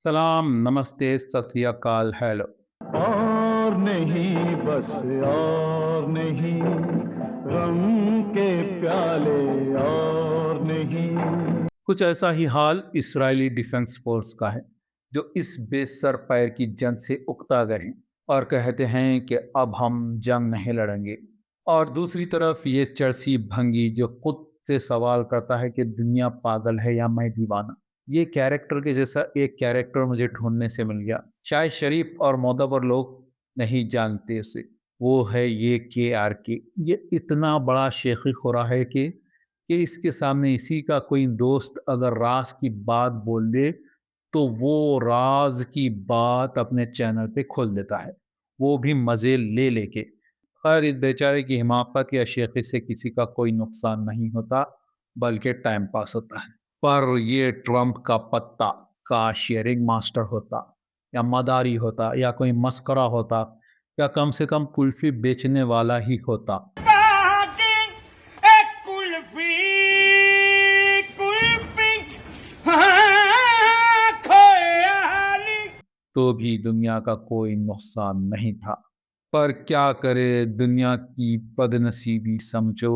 सलाम, नमस्ते, सत श्री अकाल, हेलो। और नहीं बस और नहीं, गम के प्याले और नहीं। कुछ ऐसा ही हाल इजरायली डिफेंस फोर्स का है, जो इस बेसर पैर की जंग से उकता गए हैं और कहते हैं कि अब हम जंग नहीं लड़ेंगे। और दूसरी तरफ ये चरसी भंगी जो खुद से सवाल करता है कि दुनिया पागल है या मैं दीवाना। ये कैरेक्टर के जैसा एक कैरेक्टर मुझे ढूंढने से मिल गया। शायद शरीफ और मोतबर लोग नहीं जानते उसे। वो है ये के ये इतना बड़ा शेखी खोरा है कि इसके सामने इसी का कोई दोस्त अगर राज की बात बोल दे तो वो राज की बात अपने चैनल पे खोल देता है, वो भी मज़े ले लेके। खैर, इस बेचारे की हिमाकत या शेखी से किसी का कोई नुकसान नहीं होता, बल्कि टाइम पास होता है। पर ये ट्रम्प का पत्ता का शेयरिंग मास्टर होता या मदारी होता या कोई मस्करा होता या कम से कम कुल्फी बेचने वाला ही होता कुल्फी कुल्फी हाँ, खोयाली। तो भी दुनिया का कोई नुकसान नहीं था। पर क्या करे, दुनिया की बदनसीबी समझो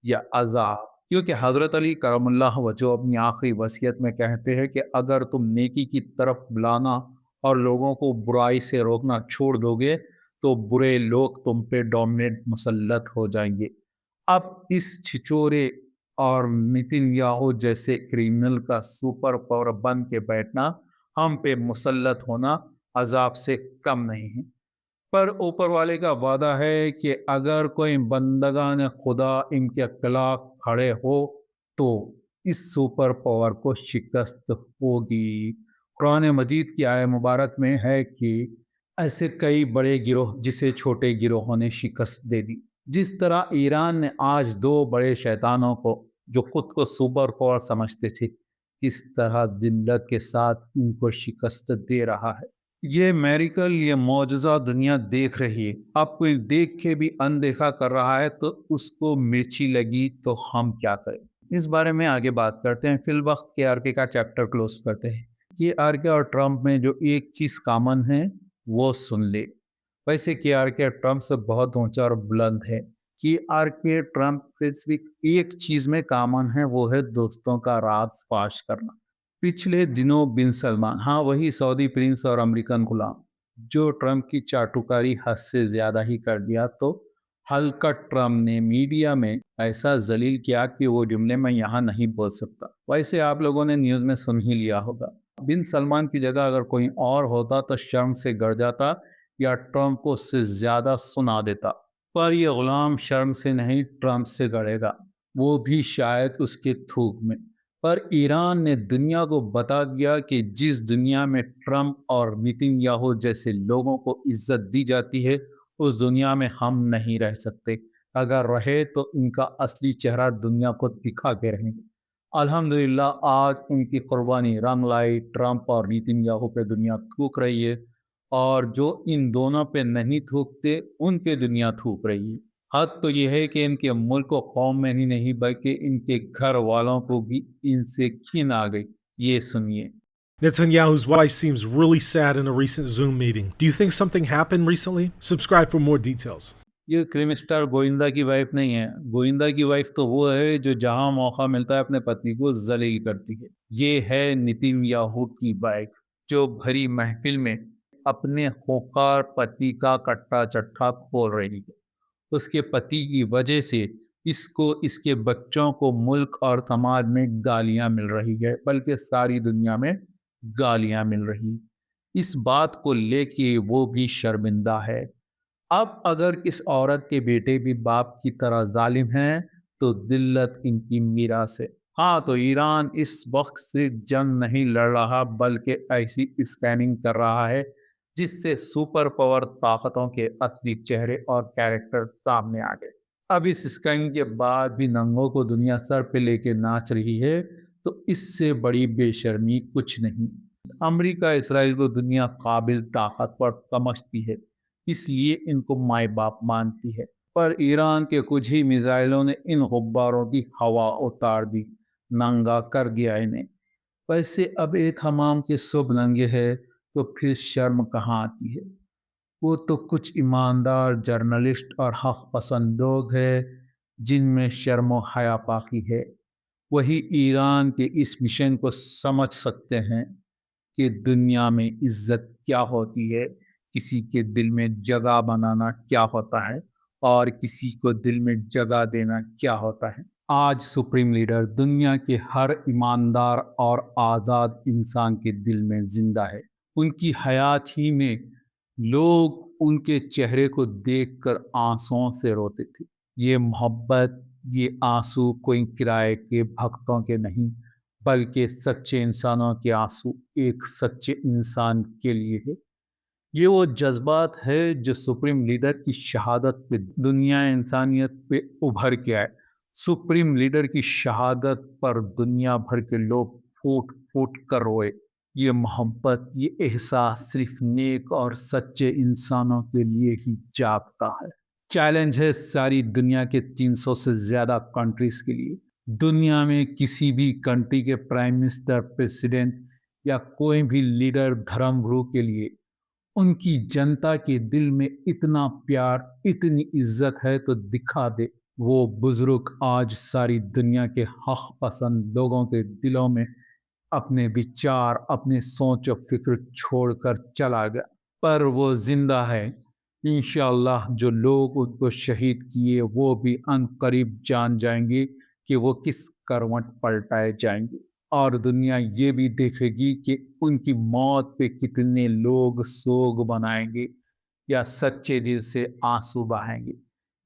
या अज़ाब। क्योंकि हज़रत अली करमुल्लाह वजह अपनी आखिरी वसीयत में कहते हैं कि अगर तुम नेकी की तरफ बुलाना और लोगों को बुराई से रोकना छोड़ दोगे तो बुरे लोग तुम पे डोमिनेट मुसल्लत हो जाएंगे। अब इस छिचोरे और नेतन्याहू जैसे क्रिमिनल का सुपर पावर बन के बैठना, हम पे मुसल्लत होना अजाब से कम नहीं है। पर ऊपर वाले का वादा है कि अगर कोई बंदगान खुदा इनके खिलाफ खड़े हो तो इस सुपर पावर को शिकस्त होगी। कुरान मजीद की आय मुबारक में है कि ऐसे कई बड़े गिरोह जिसे छोटे गिरोहों ने शिकस्त दे दी। जिस तरह ईरान ने आज दो बड़े शैतानों को जो खुद को सुपर पावर समझते थे, किस तरह जिल्लत के साथ उनको शिकस्त दे रहा है। ये मेरिकल, ये मौजज़ा दुनिया देख रही है। अब कोई देख के भी अनदेखा कर रहा है तो उसको मिर्ची लगी तो हम क्या करें। इस बारे में आगे बात करते हैं। फिल वक्त के आर के का चैप्टर क्लोज करते हैं। के आर के और ट्रम्प में जो एक चीज़ कॉमन है वो सुन ले। वैसे के आर के ट्रम्प से बहुत ऊंचा और बुलंद है। के आर के ट्रम्प स्पेसिफिक एक चीज़ में कॉमन है, वो है दोस्तों का राज फाश करना। पिछले दिनों बिन सलमान, हाँ वही सऊदी प्रिंस और अमेरिकन गुलाम, जो ट्रम्प की चाटुकारी हद से ज़्यादा ही कर दिया, तो हल्का ट्रम्प ने मीडिया में ऐसा जलील किया कि वो जुमले मैं यहाँ नहीं बोल सकता। वैसे आप लोगों ने न्यूज़ में सुन ही लिया होगा। बिन सलमान की जगह अगर कोई और होता तो शर्म से गड़ जाता या ट्रम्प को उससे ज़्यादा सुना देता। पर यह गुलाम शर्म से नहीं, ट्रम्प से गड़ेगा, वो भी शायद उसके थूक में। पर ईरान ने दुनिया को बता दिया कि जिस दुनिया में ट्रम्प और नेतन्याहू जैसे लोगों को इज्जत दी जाती है, उस दुनिया में हम नहीं रह सकते। अगर रहे तो इनका असली चेहरा दुनिया को दिखा के रहेंगे। अल्हम्दुलिल्लाह आज उनकी कुर्बानी रंग लाई। ट्रम्प और नेतन्याहू पे दुनिया थूक रही है, और जो इन दोनों पे नहीं थूकते उन पे दुनिया थूक रही है। हद तो यह है कि इनके मुल्क को कौम में ही नहीं बल्कि इनके घर वालों को भी इनसे घिन आ गई। ये सुनिए। Netanyahu's wife seems really sad in a recent Zoom meeting. Do you think something happened recently? Subscribe for more details. ये क्रिम स्टार गोविंदा की वाइफ नहीं है। गोविंदा की वाइफ तो वो है जो जहां मौका मिलता है अपने पति को जलील करती है। ये है नेतन्याहू की वाइफ, जो भरी महफिल में अपने होकार पति का कट्टा चट्टा खोल रही है। उसके पति की वजह से इसको, इसके बच्चों को मुल्क और समाज में गालियां मिल रही है, बल्कि सारी दुनिया में गालियां मिल रही। इस बात को लेके वो भी शर्मिंदा है। अब अगर इस औरत के बेटे भी बाप की तरह जालिम हैं तो दिल्लत इनकी मीरास है। हाँ, तो ईरान इस वक्त से जंग नहीं लड़ रहा बल्कि ऐसी स्कैनिंग कर रहा है जिससे सुपर पावर ताकतों के असली चेहरे और कैरेक्टर सामने आ गए। अब इस स्कैनिंग के बाद भी नंगों को दुनिया सर पे लेके नाच रही है, तो इससे बड़ी बेशर्मी कुछ नहीं। अमेरिका इसराइल को दुनिया काबिल ताकतवर समझती है, इसलिए इनको माए बाप मानती है। पर ईरान के कुछ ही मिसाइलों ने इन गुब्बारों की हवा उतार दी, नंगा कर दिया इन्हें। वैसे अब एक हमाम के सब नंगे है तो फिर शर्म कहाँ आती है। वो तो कुछ ईमानदार जर्नलिस्ट और हक पसंद लोग हैं जिनमें शर्म व हया बाकी है। वही ईरान के इस मिशन को समझ सकते हैं कि दुनिया में इज्जत क्या होती है, किसी के दिल में जगह बनाना क्या होता है और किसी को दिल में जगह देना क्या होता है। आज सुप्रीम लीडर दुनिया के हर ईमानदार और आज़ाद इंसान के दिल में जिंदा है। उनकी हयात ही में लोग उनके चेहरे को देखकर आंसुओं से रोते थे। ये मोहब्बत, ये आंसू कोई किराए के भक्तों के नहीं, बल्कि सच्चे इंसानों के आंसू एक सच्चे इंसान के लिए है। ये वो जज्बात है जो सुप्रीम लीडर की शहादत पे दुनिया इंसानियत पे उभर के आए। सुप्रीम लीडर की शहादत पर दुनिया भर के लोग फूट फूट कर रोए। ये मोहब्बत, ये एहसास सिर्फ नेक और सच्चे इंसानों के लिए ही जागता है। चैलेंज है सारी दुनिया के 300 से ज़्यादा कंट्रीज़ के लिए। दुनिया में किसी भी कंट्री के प्राइम मिनिस्टर, प्रेसिडेंट या कोई भी लीडर धर्मगुरु के लिए उनकी जनता के दिल में इतना प्यार, इतनी इज्जत है तो दिखा दे। वो बुजुर्ग आज सारी दुनिया के हक पसंद लोगों के दिलों में अपने विचार, अपने सोच और फिक्र छोड़कर चला गया, पर वो जिंदा है। इंशाअल्लाह जो लोग उनको शहीद किए वो भी अनकरीब जान जाएंगे कि वो किस करवट पलटाए जाएंगे, और दुनिया ये भी देखेगी कि उनकी मौत पे कितने लोग सोग बनाएंगे या सच्चे दिल से आंसू बहाएंगे।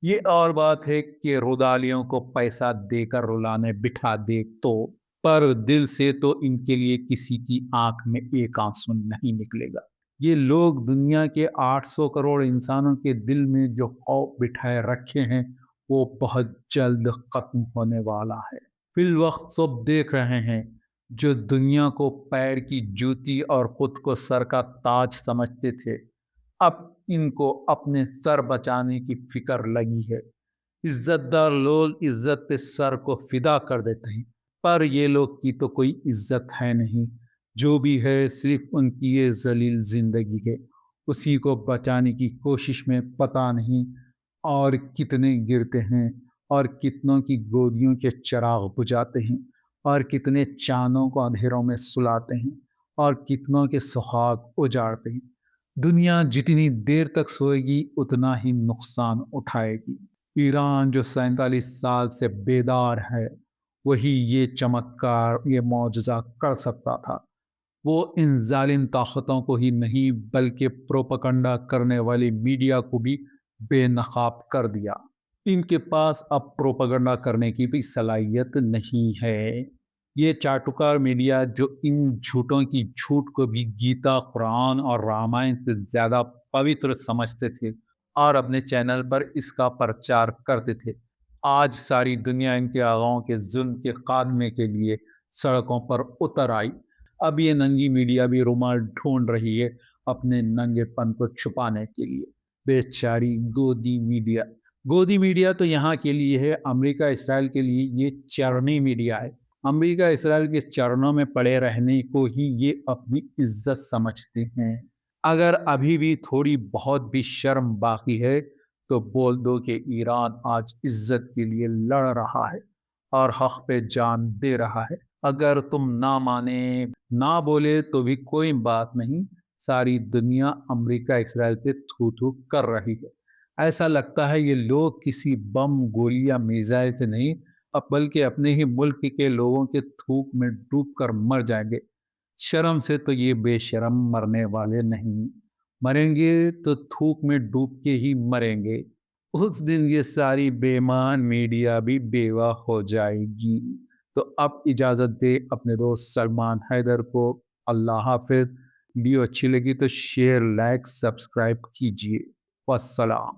ये और बात है कि रुदालियों को पैसा देकर रुलाने बिठा दे तो, पर दिल से तो इनके लिए किसी की आंख में एक आंसू नहीं निकलेगा। ये लोग दुनिया के 800 करोड़ इंसानों के दिल में जो खौफ बिठाए रखे हैं वो बहुत जल्द खत्म होने वाला है। फिल वक्त सब देख रहे हैं, जो दुनिया को पैर की जूती और खुद को सर का ताज समझते थे, अब इनको अपने सर बचाने की फिक्र लगी है। इज्जतदार लोग इज्जत पे सर को फिदा कर देते हैं, पर ये लोग की तो कोई इज्जत है नहीं। जो भी है सिर्फ उनकी ये जलील जिंदगी है। उसी को बचाने की कोशिश में पता नहीं और कितने गिरते हैं, और कितनों की गोदियों के चिराग बुझाते हैं, और कितने चांदों को अंधेरों में सुलाते हैं, और कितनों के सुहाग उजाड़ते हैं। दुनिया जितनी देर तक सोएगी उतना ही नुकसान उठाएगी। ईरान जो 47 साल से बेदार है, वही ये चमत्कार, ये मौजज़ा कर सकता था। वो इन जालिम ताकतों को ही नहीं बल्कि प्रोपगंडा करने वाली मीडिया को भी बेनकाब कर दिया। इनके पास अब प्रोपगंडा करने की भी सलाहियत नहीं है। ये चाटुकार मीडिया जो इन झूठों की झूठ को भी गीता, कुरान और रामायण से ज़्यादा पवित्र समझते थे और अपने चैनल पर इसका प्रचार करते थे, आज सारी दुनिया इनके आगाओं के जुल्म के खात्मे के लिए सड़कों पर उतर आई। अब ये नंगी मीडिया भी रुमाल ढूंढ रही है अपने नंगेपन को छुपाने के लिए। बेचारी गोदी मीडिया। गोदी मीडिया तो यहाँ के लिए है, अमेरिका इसराइल के लिए ये चरनी मीडिया है। अमेरिका इसराइल के चरणों में पड़े रहने को ही ये अपनी इज्जत समझते हैं। अगर अभी भी थोड़ी बहुत भी शर्म बाकी है तो बोल दो कि ईरान आज इज्जत के लिए लड़ रहा है और हक पे जान दे रहा है। अगर तुम ना माने, ना बोले तो भी कोई बात नहीं, सारी दुनिया अमेरिका इसराइल पे थू थू कर रही है। ऐसा लगता है ये लोग किसी बम, गोली या मिसाइल से नहीं, अब बल्कि अपने ही मुल्क के लोगों के थूक में डूब कर मर जाएंगे। शर्म से तो ये बेशरम मरने वाले नहीं, मरेंगे तो थूक में डूब के ही मरेंगे। उस दिन ये सारी बेईमान मीडिया भी बेवा हो जाएगी। तो अब इजाज़त दे अपने दोस्त सलमान हैदर को। अल्लाह हाफिज़। वीडियो अच्छी लगी तो शेयर, लाइक, सब्सक्राइब कीजिए। वस्सलाम।